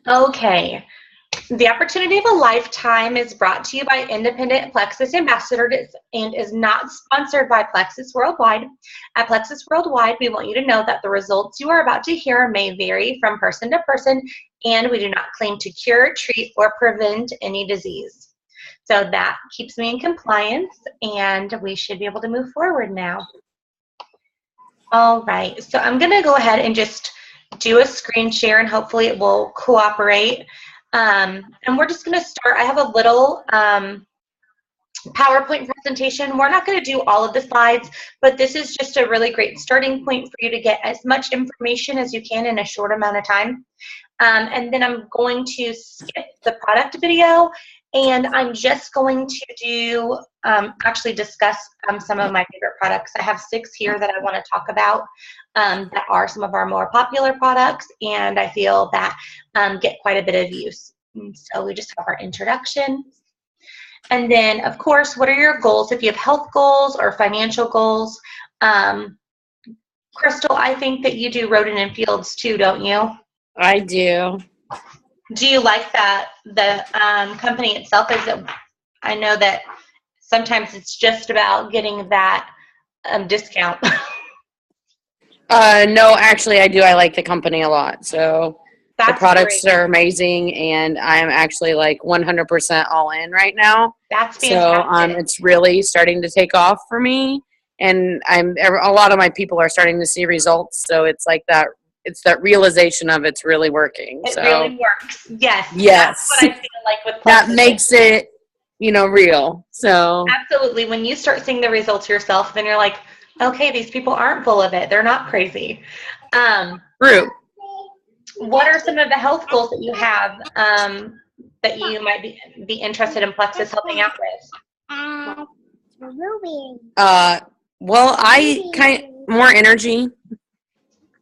Okay. The opportunity of a lifetime is brought to you by independent Plexus ambassadors and is not sponsored by Plexus Worldwide. At Plexus Worldwide, we want you to know that the results you are about to hear may vary from person to person, and we do not claim to cure, treat, or prevent any disease. So that keeps me in compliance, and we should be able to move forward now. All right, so I'm going to go ahead and just do a screen share, and hopefully it will cooperate. And we're just going to start. I have a little PowerPoint presentation. We're not going to do all of the slides, but this is just a really great starting point for you to get as much information as you can in a short amount of time. And then I'm going to skip the product video, and I'm just going to do actually discuss some of my favorite products. I have 6 here that I want to talk about that are some of our more popular products, and I feel that get quite a bit of use. And so we just have our introduction. And then, of course, what are your goals? If you have health goals or financial goals. Crystal, I think that you do rodent and fields too, don't you? I do. Do you like that the company itself is it? I know that sometimes it's just about getting that discount. No, actually, I do. I like the company a lot. So That's the products great. are amazing, and I'm actually like 100% all in right now. That's So fantastic. it's really starting to take off for me, and a lot of my people are starting to see results. So it's like that. It's that realization of it's really working. It So really works. Yes. yes, That's what I feel like with that Plexus. makes it, real. So Absolutely. When you start seeing the results yourself, then you're like, okay, these people aren't full of it. They're not crazy. true. What are some of the health goals that you have that you might be interested in Plexus helping out with? Well, I more energy.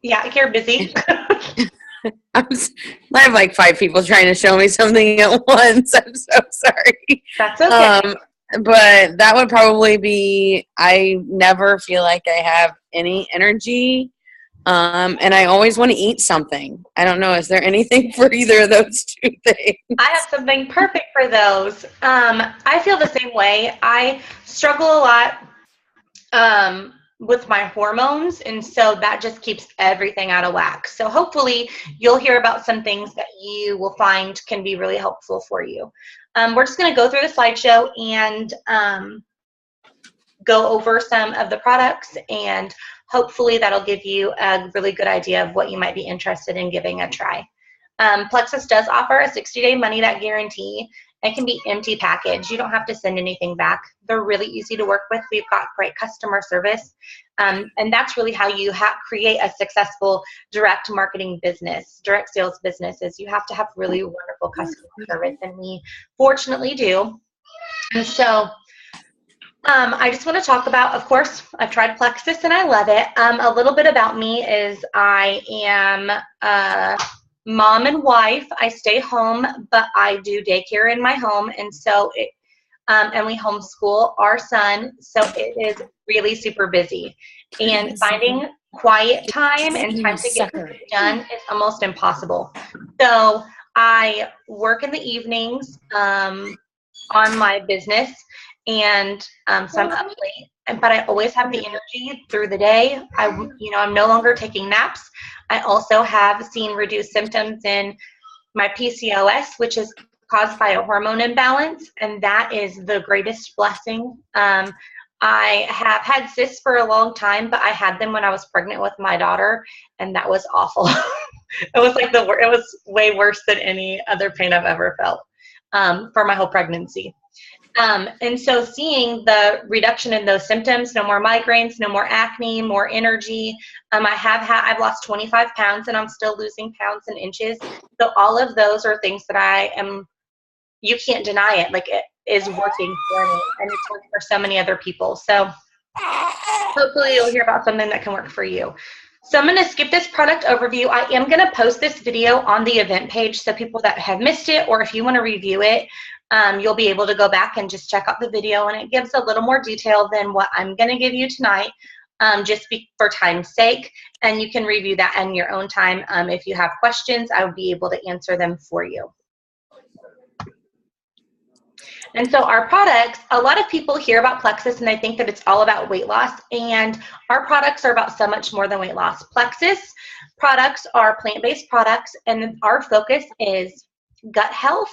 Yeah, you're busy. I have like 5 people trying to show me something at once. I'm so sorry. That's okay. But that would probably be, I never feel like I have any energy. And I always want to eat something. I don't know. Is there anything for either of those 2 things? I have something perfect for those. I feel the same way. I struggle a lot with my hormones, and so that just keeps everything out of whack. So hopefully you'll hear about some things that you will find can be really helpful for you. We're just going to go through the slideshow and go over some of the products, and hopefully that'll give you a really good idea of what you might be interested in giving a try. Plexus does offer a 60-day money-back guarantee. It can be empty package. You don't have to send anything back. They're really easy to work with. We've got great customer service. And that's really how you create a successful direct marketing business, direct sales businesses. You have to have really wonderful customer service, and we fortunately do. And so I just want to talk about, of course, I've tried Plexus and I love it. A little bit about me is I am mom and wife. I stay home, but I do daycare in my home, and so and we homeschool our son, so it is really super busy. And finding quiet time and time to get things done is almost impossible. So I work in the evenings on my business, and so I'm up late, but I always have the energy through the day. I'm no longer taking naps. I also have seen reduced symptoms in my PCOS, which is caused by a hormone imbalance, and that is the greatest blessing. I have had cysts for a long time, but I had them when I was pregnant with my daughter, and that was awful. It was like it was way worse than any other pain I've ever felt for my whole pregnancy. And so seeing the reduction in those symptoms, no more migraines, no more acne, more energy. I've lost 25 pounds, and I'm still losing pounds and inches. So all of those are things that you can't deny it. Like, it is working for me, and it's working for so many other people. So hopefully you'll hear about something that can work for you. So I'm going to skip this product overview. I am going to post this video on the event page, so people that have missed it, or if you want to review it, you'll be able to go back and just check out the video, and it gives a little more detail than what I'm going to give you tonight. for time's sake, and you can review that in your own time. If you have questions, I would be able to answer them for you. And so our products, a lot of people hear about Plexus and they think that it's all about weight loss, and our products are about so much more than weight loss. Plexus products are plant-based products, and our focus is gut health,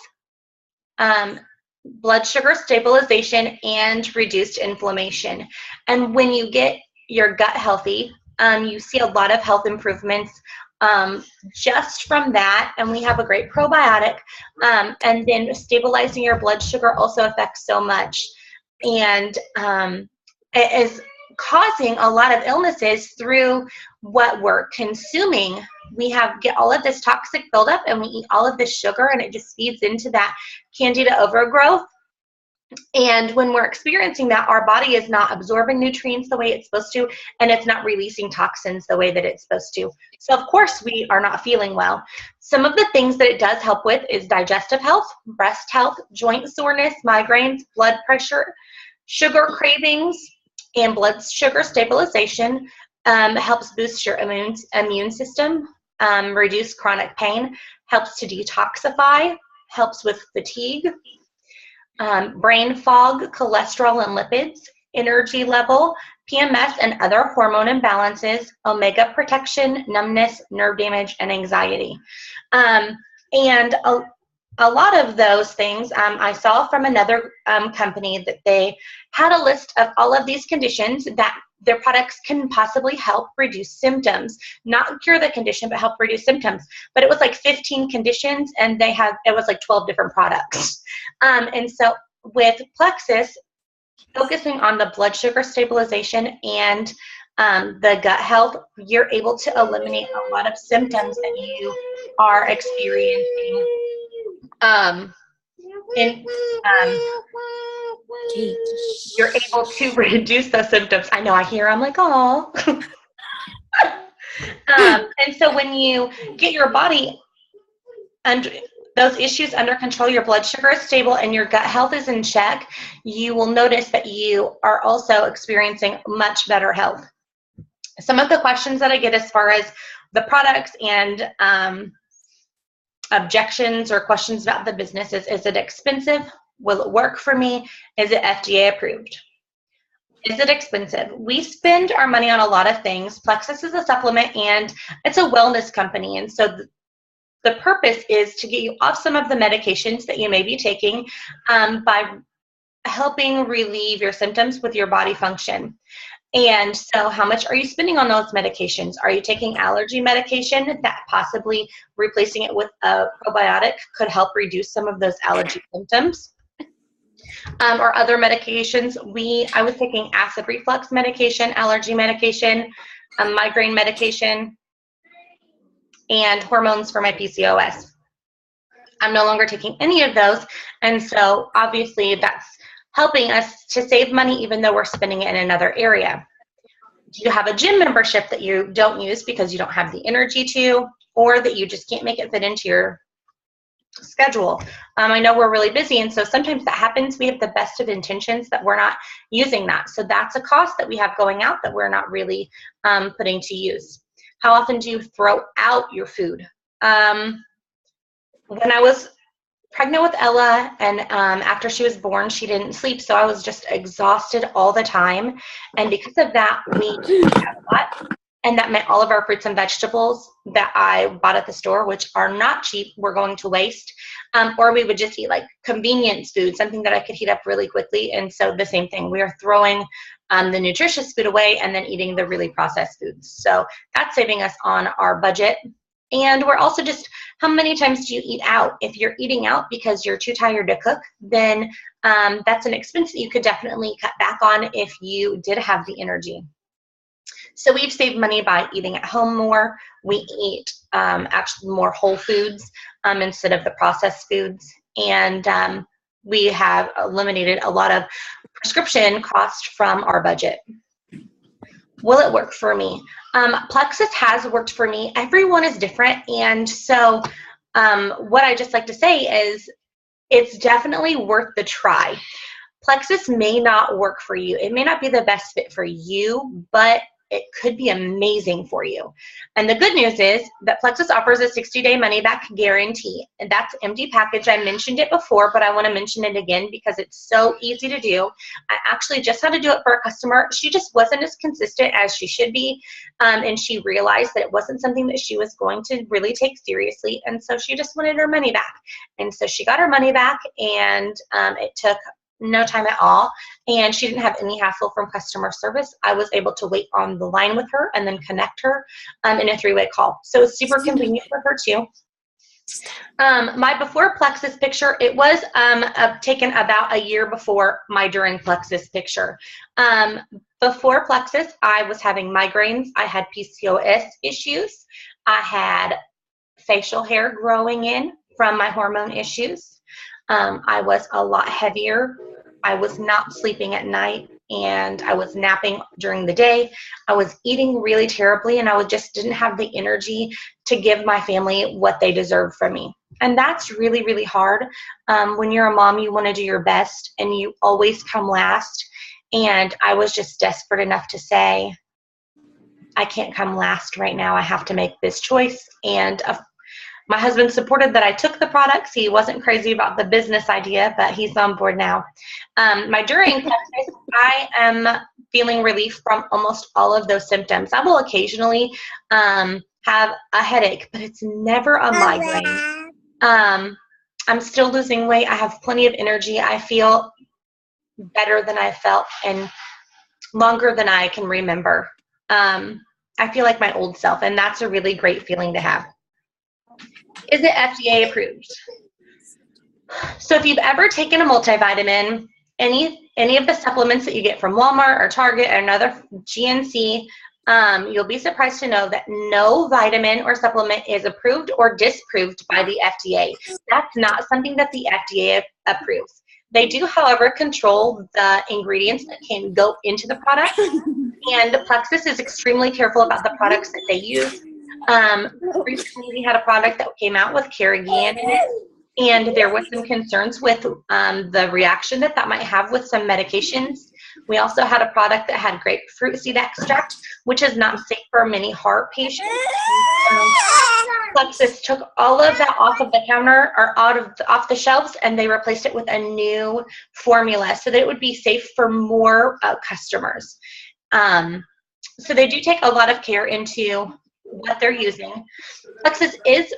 blood sugar stabilization, and reduced inflammation. And when you get your gut healthy, you see a lot of health improvements just from that. And we have a great probiotic, and then stabilizing your blood sugar also affects so much, and it is causing a lot of illnesses through what we're consuming. We get all of this toxic buildup, and we eat all of this sugar, and it just feeds into that candida overgrowth. And when we're experiencing that, our body is not absorbing nutrients the way it's supposed to, and it's not releasing toxins the way that it's supposed to. So of course we are not feeling well. Some of the things that it does help with is digestive health, breast health, joint soreness, migraines, blood pressure, sugar cravings, and blood sugar stabilization. Helps boost your immune system, reduce chronic pain, helps to detoxify, helps with fatigue, brain fog, cholesterol and lipids, energy level, PMS and other hormone imbalances, omega protection, numbness, nerve damage, and anxiety. And a lot of those things I saw from another company that they had a list of all of these conditions that their products can possibly help reduce symptoms, not cure the condition, but help reduce symptoms. But it was like 15 conditions, and it was like 12 different products. And so with Plexus, focusing on the blood sugar stabilization and the gut health, you're able to eliminate a lot of symptoms that you are experiencing. You're able to reduce those symptoms. I know, I hear, I'm like, oh. And so when you get your body under those issues under control, your blood sugar is stable, and your gut health is in check, you will notice that you are also experiencing much better health. Some of the questions that I get as far as the products and objections or questions about the business is it expensive? Will it work for me? Is it FDA approved? Is it expensive? We spend our money on a lot of things. Plexus is a supplement, and it's a wellness company. And so the purpose is to get you off some of the medications that you may be taking by helping relieve your symptoms with your body function. And so how much are you spending on those medications? Are you taking allergy medication that possibly replacing it with a probiotic could help reduce some of those allergy symptoms? Or other medications? I was taking acid reflux medication, allergy medication, migraine medication, and hormones for my PCOS. I'm no longer taking any of those, and so obviously that's helping us to save money even though we're spending it in another area. Do you have a gym membership that you don't use because you don't have the energy to, or that you just can't make it fit into your schedule? I know we're really busy, and so sometimes that happens. We have the best of intentions that we're not using that. So that's a cost that we have going out that we're not really putting to use. How often do you throw out your food? When I was pregnant with Ella, and after she was born, she didn't sleep, so I was just exhausted all the time. And because of that, we ate a lot. And that meant all of our fruits and vegetables that I bought at the store, which are not cheap, were going to waste. Or we would just eat like convenience food, something that I could heat up really quickly. And so the same thing, we are throwing the nutritious food away and then eating the really processed foods. So that's saving us on our budget. And we're also just, how many times do you eat out? If you're eating out because you're too tired to cook, then that's an expense that you could definitely cut back on if you did have the energy. So we've saved money by eating at home more. We eat actually more whole foods instead of the processed foods. And we have eliminated a lot of prescription costs from our budget. Will it work for me? Plexus has worked for me. Everyone is different. And so what I just like to say is it's definitely worth the try. Plexus may not work for you. It may not be the best fit for you, but it could be amazing for you. And the good news is that Plexus offers a 60-day money-back guarantee. And that's empty package. I mentioned it before, but I want to mention it again because it's so easy to do. I actually just had to do it for a customer. She just wasn't as consistent as she should be. And she realized that it wasn't something that she was going to really take seriously. And so she just wanted her money back. And so she got her money back, and it took no time at all, and she didn't have any hassle from customer service. I was able to wait on the line with her and then connect her in a 3-way call. So it's super convenient for her too. My before Plexus picture, it was taken about a year before my during Plexus picture. Before Plexus, I was having migraines. I had PCOS issues. I had facial hair growing in from my hormone issues. I was a lot heavier. I was not sleeping at night, and I was napping during the day. I was eating really terribly, and I just didn't have the energy to give my family what they deserve from me. And that's really, really hard. When you're a mom, you want to do your best, and you always come last. And I was just desperate enough to say, I can't come last right now. I have to make this choice. And my husband supported that I took the products. He wasn't crazy about the business idea, but he's on board now. My during Plexus, I am feeling relief from almost all of those symptoms. I will occasionally have a headache, but it's never a migraine. I'm still losing weight. I have plenty of energy. I feel better than I felt and longer than I can remember. I feel like my old self, and that's a really great feeling to have. Is it FDA approved? So if you've ever taken a multivitamin, any of the supplements that you get from Walmart or Target or another GNC, you'll be surprised to know that no vitamin or supplement is approved or disproved by the FDA. That's not something that the FDA approves. They do, however, control the ingredients that can go into the product, and Plexus is extremely careful about the products that they use. Recently we had a product that came out with carrageenan in it, and there was some concerns with the reaction that might have with some medications. We also had a product that had grapefruit seed extract, which is not safe for many heart patients. Plexus took all of that off of the counter or off the shelves, and they replaced it with a new formula so that it would be safe for more customers. So they do take a lot of care into what they're using. Plexus is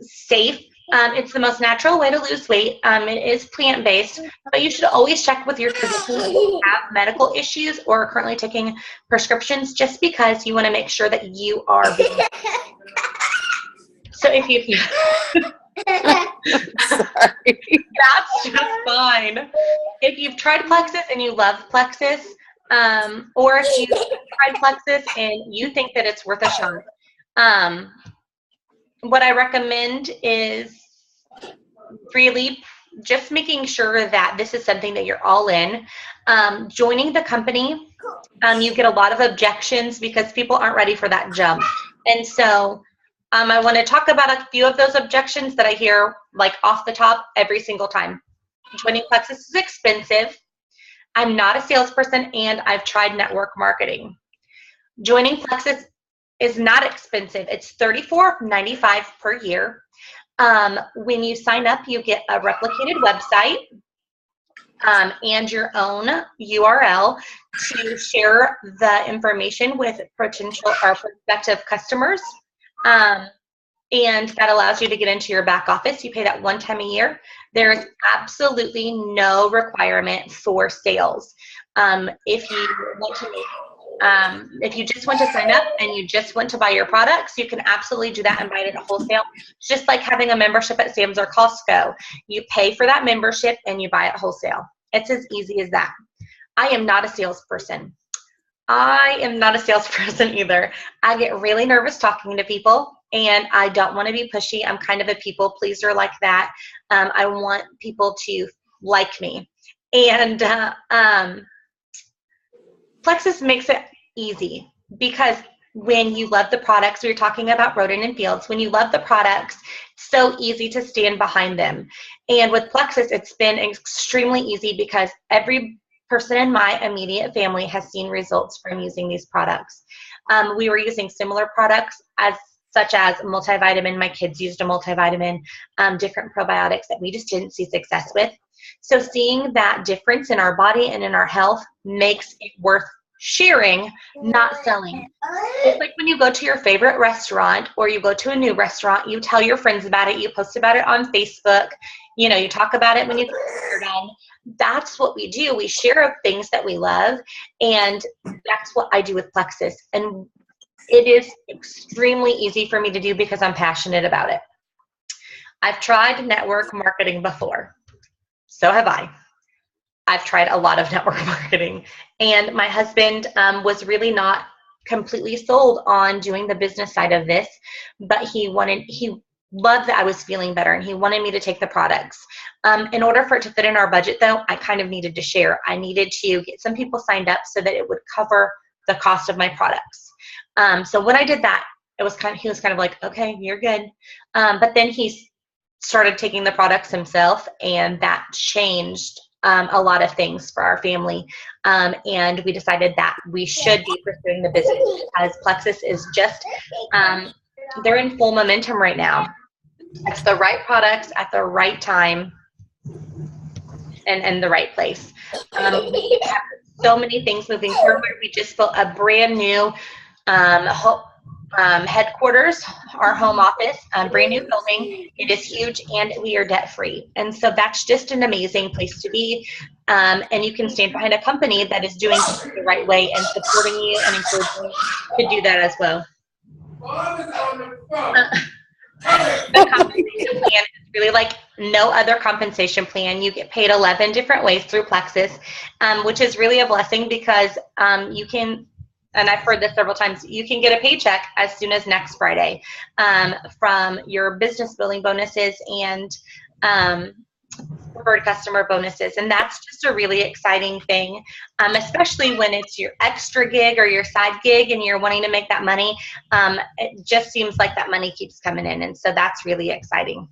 safe. It's the most natural way to lose weight. It is plant-based, but you should always check with your physician if you have medical issues or are currently taking prescriptions, just because you want to make sure that you are being. So if you that's just fine. If you've tried Plexus and you love Plexus, or if you've tried Plexus and you think that it's worth a shot, what I recommend is really just making sure that this is something that you're all in. Joining the company, you get a lot of objections because people aren't ready for that jump. And so I want to talk about a few of those objections that I hear like off the top every single time. Joining Plexus is expensive. I'm not a salesperson, and I've tried network marketing. Joining Plexus is not expensive. It's $34.95 per year. When you sign up, you get a replicated website and your own URL to share the information with potential or prospective customers. And that allows you to get into your back office. You pay that one time a year. There's absolutely no requirement for sales. If you want to make, if you just want to sign up and you just want to buy your products, you can absolutely do that and buy it at wholesale. It's just like having a membership at Sam's or Costco. You pay for that membership and you buy it wholesale. It's as easy as that. I am not a salesperson. I am not a salesperson either. I get really nervous talking to people, and I don't want to be pushy. I'm kind of a people pleaser like that. I want people to like me. And Plexus makes it easy because when you love the products, we were talking about Roden and Fields, when you love the products, it's so easy to stand behind them. And with Plexus, it's been extremely easy because every person in my immediate family has seen results from using these products. We were using similar products such as multivitamin. My kids used a multivitamin, different probiotics that we just didn't see success with. So seeing that difference in our body and in our health makes it worth sharing, not selling. It's like when you go to your favorite restaurant or you go to a new restaurant, you tell your friends about it, you post about it on Facebook, you talk about it when you're done. That's what we do. We share things that we love, and that's what I do with Plexus. And it is extremely easy for me to do because I'm passionate about it. I've tried network marketing before. So have I. I've tried a lot of network marketing, and my husband was really not completely sold on doing the business side of this, but he loved that I was feeling better, and he wanted me to take the products. In order for it to fit in our budget, though, I kind of needed to share. I needed to get some people signed up so that it would cover the cost of my products. So when I did that, he was kind of like, okay, you're good. But then he started taking the products himself, and that changed a lot of things for our family. And we decided that we should be pursuing the business because Plexus is just, they're in full momentum right now. It's the right products at the right time and the right place. We have so many things moving forward. We just built a brand new headquarters, our home office, brand new building. It is huge, and we are debt free. And so that's just an amazing place to be. And you can stand behind a company that is doing things the right way and supporting you and encouraging you to do that as well. The compensation plan is really like no other compensation plan. You get paid 11 different ways through Plexus, which is really a blessing because you can, and I've heard this several times, you can get a paycheck as soon as next Friday from your business building bonuses and preferred customer bonuses. And that's just a really exciting thing, especially when it's your extra gig or your side gig and you're wanting to make that money. It just seems like that money keeps coming in. And so that's really exciting.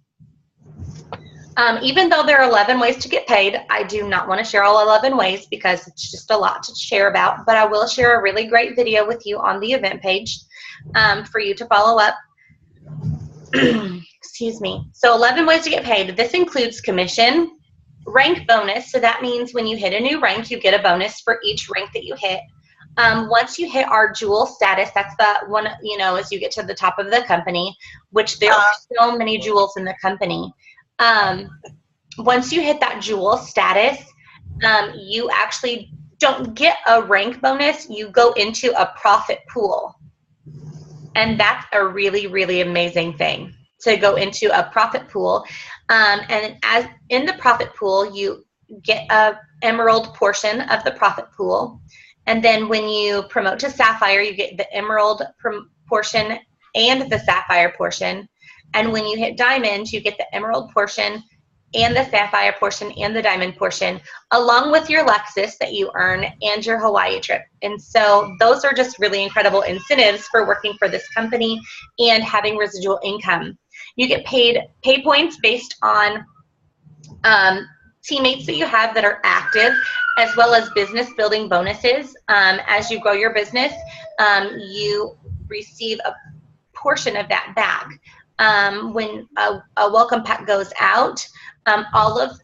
Even though there are 11 ways to get paid, I do not want to share all 11 ways because it's just a lot to share about, but I will share a really great video with you on the event page for you to follow up. Excuse me. So 11 ways to get paid. This includes commission, rank bonus. So that means when you hit a new rank, you get a bonus for each rank that you hit. Once you hit our jewel status, that's the one, as you get to the top of the company, which there are so many jewels in the company. Once you hit that jewel status, you actually don't get a rank bonus. You go into a profit pool. And that's a really, really amazing thing to go into a profit pool. And as in the profit pool, you get a emerald portion of the profit pool. And then when you promote to sapphire, you get the emerald portion and the sapphire portion. And when you hit diamond, you get the emerald portion and the sapphire portion and the diamond portion, along with your Lexus that you earn and your Hawaii trip. And so those are just really incredible incentives for working for this company and having residual income. You get paid pay points based on teammates that you have that are active, as well as business building bonuses. As you grow your business, you receive a portion of that back. When a welcome pack goes out, all of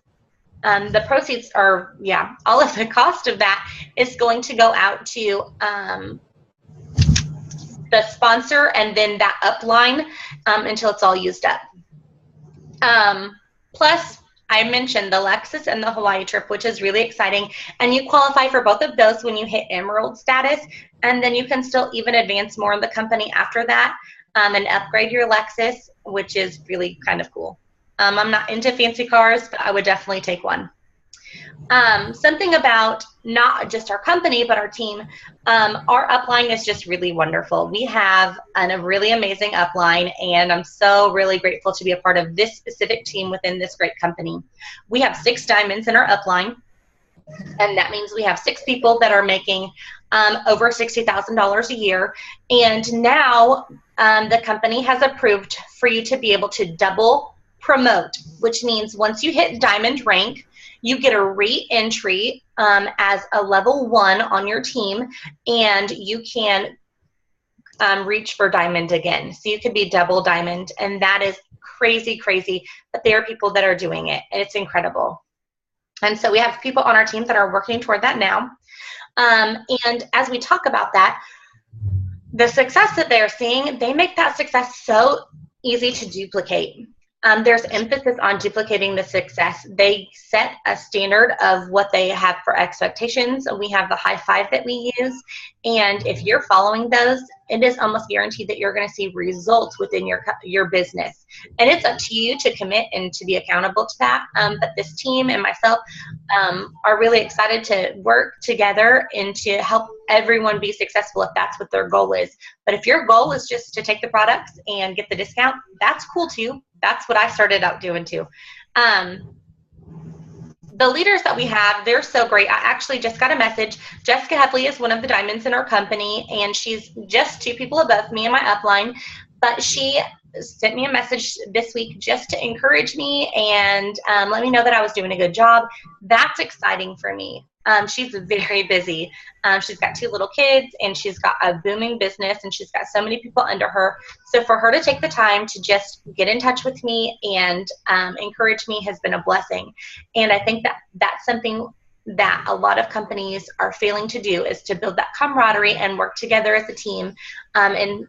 the proceeds are, all of the cost of that is going to go out to the sponsor and then that upline until it's all used up. Plus, I mentioned the Lexus and the Hawaii trip, which is really exciting. And you qualify for both of those when you hit emerald status. And then you can still even advance more in the company after that and upgrade your Lexus, which is really kind of cool. I'm not into fancy cars, but I would definitely take one. Something about not just our company, but our team, our upline is just really wonderful. We have a really amazing upline, and I'm so really grateful to be a part of this specific team within this great company. We have 6 diamonds in our upline. And that means we have 6 people that are making over $60,000 a year. And now the company has approved for you to be able to double promote, which means once you hit diamond rank, you get a re-entry as a level 1 on your team, and you can reach for diamond again. So you could be double diamond, and that is crazy, crazy. But there are people that are doing it, and it's incredible. And so we have people on our team that are working toward that now. And as we talk about that, the success that they're seeing, they make that success so easy to duplicate. There's emphasis on duplicating the success. They set a standard of what they have for expectations. We have the high 5 that we use. And if you're following those, it is almost guaranteed that you're going to see results within your business. And it's up to you to commit and to be accountable to that. But this team and myself are really excited to work together and to help everyone be successful if that's what their goal is. But if your goal is just to take the products and get the discount, that's cool too. That's what I started out doing too. The leaders that we have, they're so great. I actually just got a message. Jessica Hepley is one of the diamonds in our company, and she's just 2 people above me in my upline. But she sent me a message this week just to encourage me and let me know that I was doing a good job. That's exciting for me. She's very busy. She's got 2 little kids, and she's got a booming business, and she's got so many people under her. So for her to take the time to just get in touch with me and encourage me has been a blessing. And I think that that's something that a lot of companies are failing to do, is to build that camaraderie and work together as a team and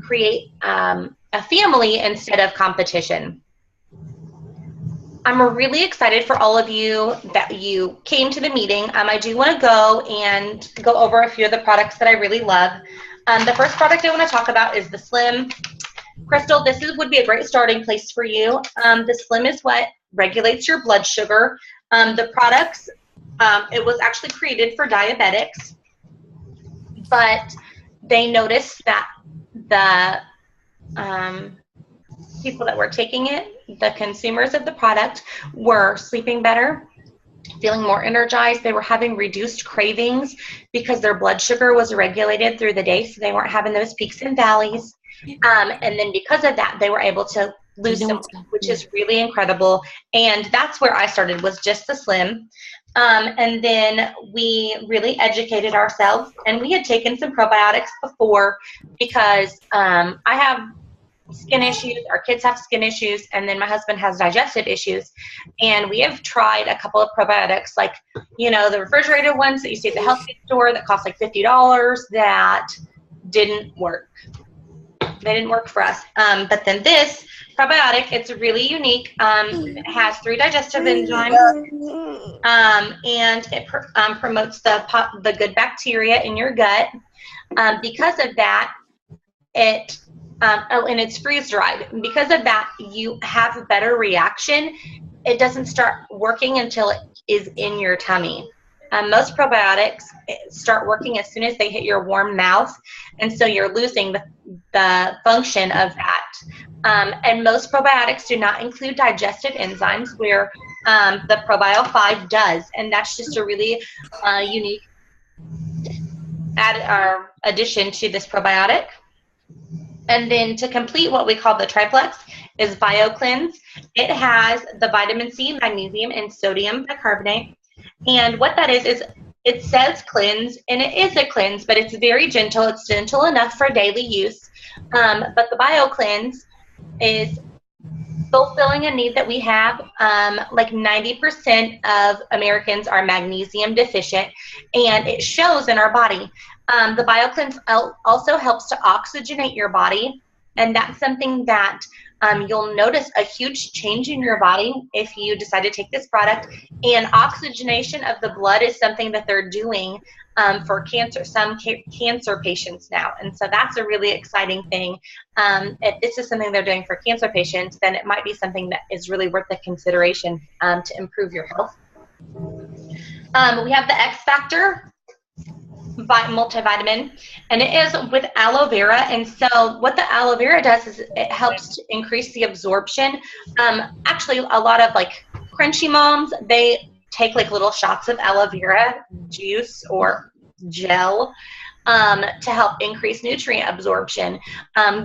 create a family instead of competition. I'm really excited for all of you that you came to the meeting. I do want to go over a few of the products that I really love. The first product I want to talk about is the Slim. Crystal, this would be a great starting place for you. The Slim is what regulates your blood sugar. The products, it was actually created for diabetics, but they noticed that the people that were taking it, the consumers of the product, were sleeping better, feeling more energized. They were having reduced cravings because their blood sugar was regulated through the day, so they weren't having those peaks and valleys. And then because of that, they were able to lose some, which is really incredible. And that's where I started, was just the Slim. And then we really educated ourselves, and we had taken some probiotics before because I have skin issues, our kids have skin issues, and then my husband has digestive issues. And we have tried a couple of probiotics, like, the refrigerated ones that you see at the health food store that cost like $50, that didn't work. They didn't work for us. But then this probiotic, it's really unique. It has 3 digestive enzymes, and it promotes the good bacteria in your gut. Because of that, and it's freeze dried. Because of that, you have a better reaction. It doesn't start working until it is in your tummy. Most probiotics start working as soon as they hit your warm mouth, and so you're losing the function of that. And most probiotics do not include digestive enzymes, where the Probio 5 does, and that's just a really unique addition to this probiotic. And then to complete what we call the triplex is BioCleanse. It has the vitamin C, magnesium, and sodium bicarbonate. And what that is it says cleanse, and it is a cleanse, but it's very gentle. It's gentle enough for daily use. But the BioCleanse is fulfilling a need that we have. Like 90% of Americans are magnesium deficient, and it shows in our body. The BioCleanse also helps to oxygenate your body, and that's something that you'll notice a huge change in your body if you decide to take this product. And oxygenation of the blood is something that they're doing for some cancer patients now, and so that's a really exciting thing. If this is something they're doing for cancer patients, then it might be something that is really worth the consideration to improve your health. We have the X Factor multivitamin, and it is with aloe vera. And so what the aloe vera does is it helps to increase the absorption. Actually, a lot of like crunchy moms, they take like little shots of aloe vera juice or gel to help increase nutrient absorption.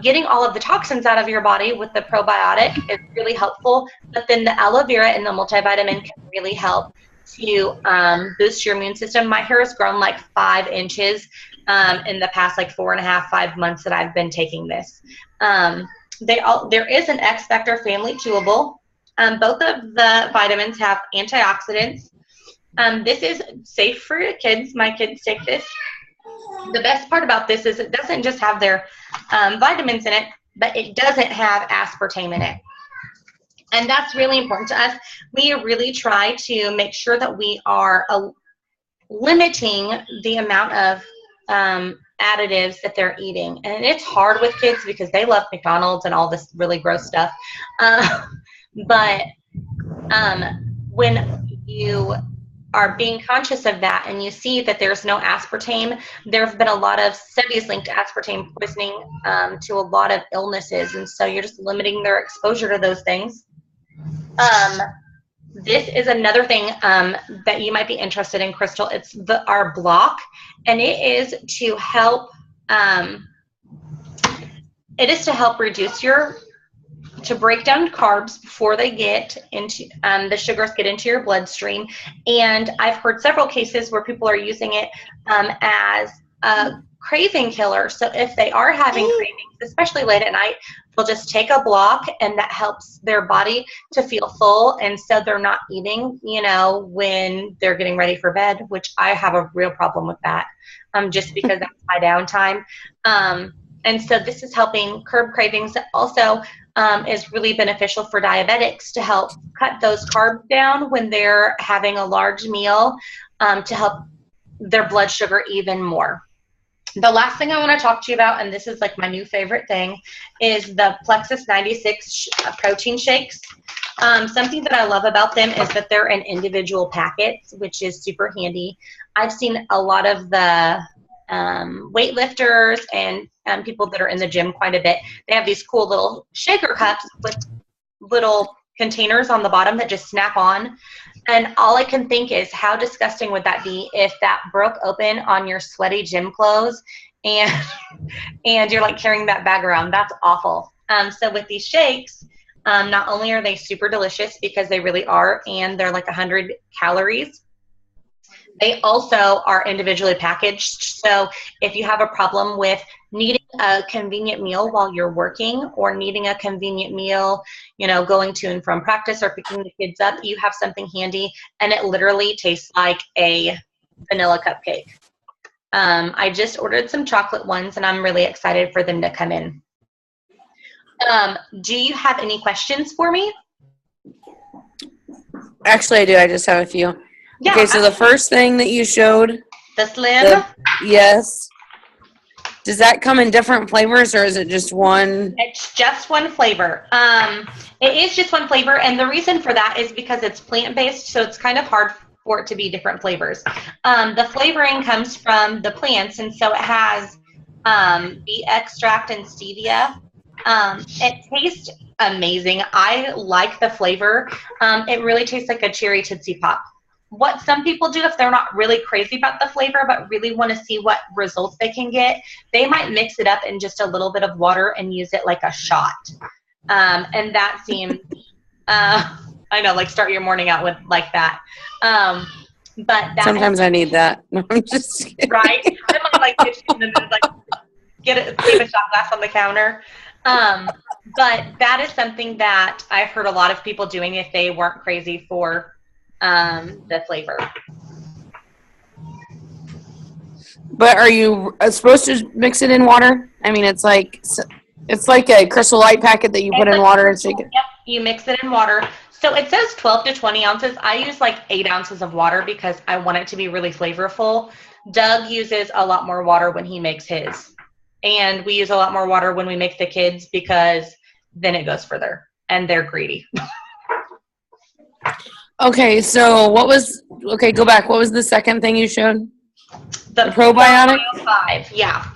Getting all of the toxins out of your body with the probiotic is really helpful, but then the aloe vera and the multivitamin can really help to boost your immune system. My hair has grown like 5 inches in the past like 4.5, 5 months that I've been taking this. There is an X Factor family chewable. Both of the vitamins have antioxidants. This is safe for your kids. My kids take this. The best part about this is it doesn't just have their vitamins in it, but it doesn't have aspartame in it. And that's really important to us. We really try to make sure that we are limiting the amount of additives that they're eating. And it's hard with kids because they love McDonald's and all this really gross stuff. But when you are being conscious of that and you see that there's no aspartame, there have been a lot of studies linked to aspartame poisoning to a lot of illnesses. And so you're just limiting their exposure to those things. This is another thing that you might be interested in, Crystal. It's our block, and it is to help reduce to break down carbs before they get into the sugars get into your bloodstream. And I've heard several cases where people are using it as a craving killer. So if they are having cravings, especially late at night, they'll just take a block, and that helps their body to feel full, and so they're not eating, when they're getting ready for bed, which I have a real problem with that, just because that's my downtime. And so this is helping curb cravings. It also is really beneficial for diabetics to help cut those carbs down when they're having a large meal, to help their blood sugar even more. The last thing I want to talk to you about, and this is like my new favorite thing, is the Plexus 96 protein shakes. Something that I love about them is that they're in individual packets, which is super handy. I've seen a lot of the weightlifters and people that are in the gym quite a bit. They have these cool little shaker cups with little containers on the bottom that just snap on. And all I can think is, how disgusting would that be if that broke open on your sweaty gym clothes and you're like carrying that bag around? That's awful. So with these shakes, not only are they super delicious because they really are, and they're like 100 calories, they also are individually packaged. So if you have a problem with needing a convenient meal while you're working, or needing a convenient meal, going to and from practice or picking the kids up, you have something handy, and it literally tastes like a vanilla cupcake. I just ordered some chocolate ones, and I'm really excited for them to come in. Do you have any questions for me? Actually, I do. I just have a few. Yeah, okay, so the first thing that you showed, the Slim. Yes. Does that come in different flavors, or is it just one? It's just one flavor. It is just one flavor, and the reason for that is because it's plant-based, so it's kind of hard for it to be different flavors. The flavoring comes from the plants, and so it has beet extract and stevia. It tastes amazing. I like the flavor. It really tastes like a cherry Tootsie Pop. What some people do, if they're not really crazy about the flavor but really want to see what results they can get, they might mix it up in just a little bit of water and use it like a shot. And that seems, I know, like start your morning out with like that. But that sometimes I need that. No, I'm just kidding. Right? I'm on like kitchen and then like keep a shot glass on the counter. But that is something that I've heard a lot of people doing if they weren't crazy for the flavor. But are you supposed to mix it in water? I mean, it's like a Crystal Light packet that you put in water and shake it. Yep, you mix it in water. So it says 12 to 20 ounces. I use like 8 ounces of water because I want it to be really flavorful. Doug uses a lot more water when he makes his. And we use a lot more water when we make the kids because then it goes further and they're greedy. Okay, so go back. What was the second thing you showed? The probiotic? 5, yeah.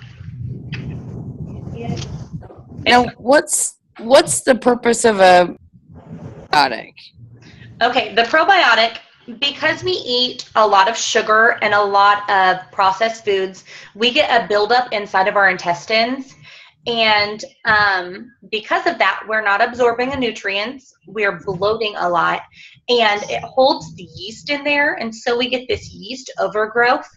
Now, what's the purpose of a probiotic? Okay, the probiotic because we eat a lot of sugar and a lot of processed foods, we get a buildup inside of our intestines. And because of that, we're not absorbing the nutrients. We're bloating a lot, and it holds the yeast in there. And so we get this yeast overgrowth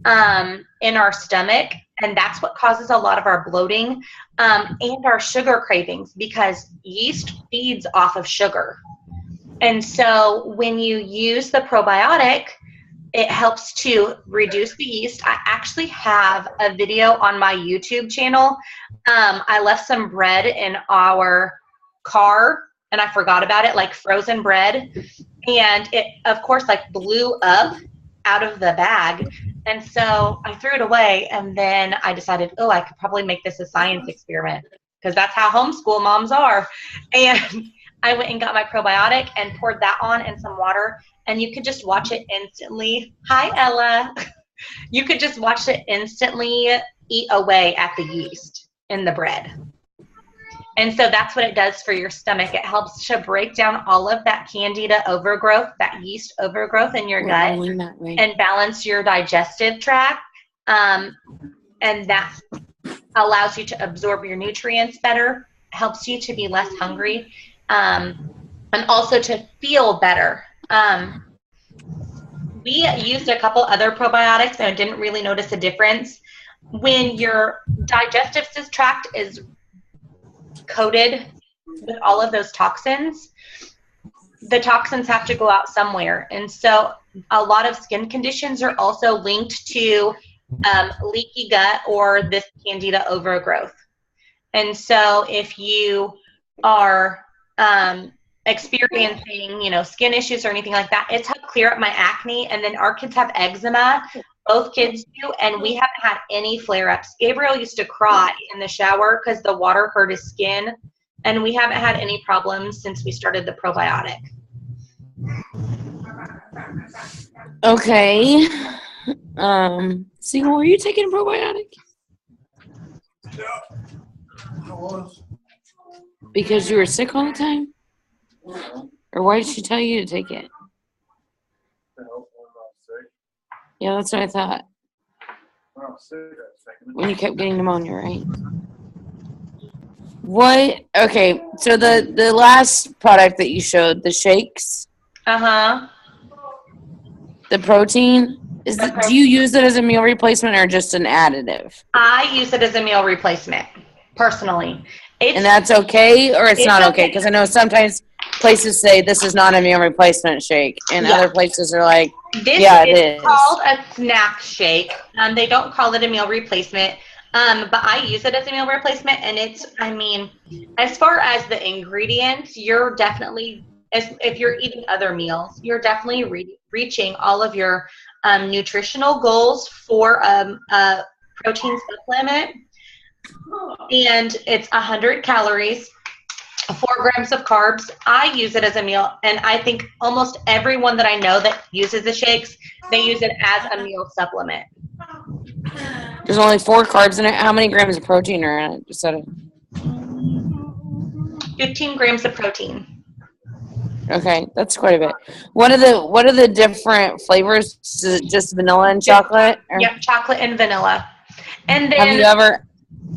in our stomach. And that's what causes a lot of our bloating and our sugar cravings, because yeast feeds off of sugar. And so when you use the probiotic, it helps to reduce the yeast. I actually have a video on my YouTube channel. I left some bread in our car and I forgot about it, like frozen bread. And it, of course, like blew up out of the bag. And so I threw it away. And then I decided, oh, I could probably make this a science experiment, because that's how homeschool moms are. And I went and got my probiotic and poured that on in some water, and you could just watch it instantly. Hi, Ella. You could just watch it instantly eat away at the yeast in the bread. And so that's what it does for your stomach. It helps to break down all of that candida overgrowth, that yeast overgrowth in your gut, and balance your digestive tract. And that allows you to absorb your nutrients better, helps you to be less hungry, and also to feel better. We used a couple other probiotics and I didn't really notice a difference. When your digestive tract is coated with all of those toxins, the toxins have to go out somewhere. And so a lot of skin conditions are also linked to leaky gut or this candida overgrowth. And so if you are experiencing, skin issues or anything like that, it's helped clear up my acne. And then our kids have eczema. Both kids do, and we haven't had any flare-ups. Gabriel used to cry in the shower because the water hurt his skin, and we haven't had any problems since we started the probiotic. Okay. So were you taking a probiotic? Yeah, I was. Because you were sick all the time? Or why did she tell you to take it? To help when I was sick. Yeah, that's what I thought. When I was sick, I was taking it. When you kept getting pneumonia, right? What? Okay, so the last product that you showed, the shakes, Uh-huh. the protein, do you use it as a meal replacement or just an additive? I use it as a meal replacement, personally. And that's okay, or it's not okay? Because I know sometimes places say this is not a meal replacement shake, and other places are like, this is called a snack shake. They don't call it a meal replacement, but I use it as a meal replacement, and it's, as far as the ingredients, you're definitely, if you're eating other meals, you're definitely reaching all of your nutritional goals for a protein supplement. And it's 100 calories, 4 grams of carbs. I use it as a meal, and I think almost everyone that I know that uses the shakes, they use it as a meal supplement. There's only 4 carbs in it. How many grams of protein are in it? Just 15 grams of protein. Okay, that's quite a bit. What are the different flavors? Is it just vanilla and chocolate? Or? Yep, chocolate and vanilla. And then have you ever?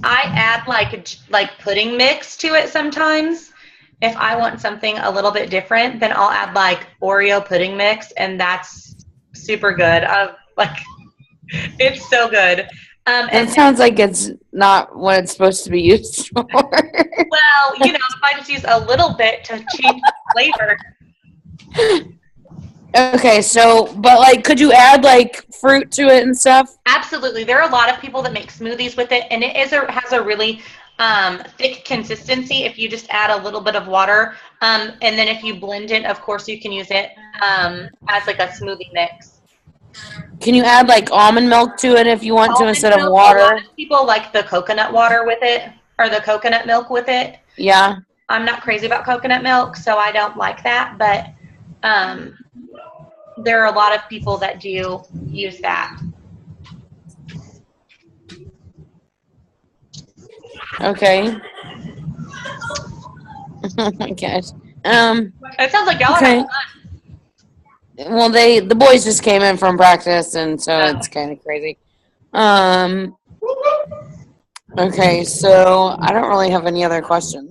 I add like pudding mix to it sometimes. If I want something a little bit different, then I'll add like Oreo pudding mix, and that's super good. It's so good. It sounds like it's not what it's supposed to be used for. Well, if I just use a little bit to change the flavor. Okay, so, but could you add fruit to it and stuff? Absolutely. There are a lot of people that make smoothies with it, and it has a really thick consistency if you just add a little bit of water. And then if you blend it, of course, you can use it as a smoothie mix. Can you add almond milk to it if you want to instead of water? A lot of people like the coconut water with it, or the coconut milk with it. Yeah. I'm not crazy about coconut milk, so I don't like that, but there are a lot of people that do use that. Okay. Oh my gosh. It sounds like y'all are having fun. well, the boys just came in from practice, and so it's kind of crazy. Okay, so I don't really have any other questions.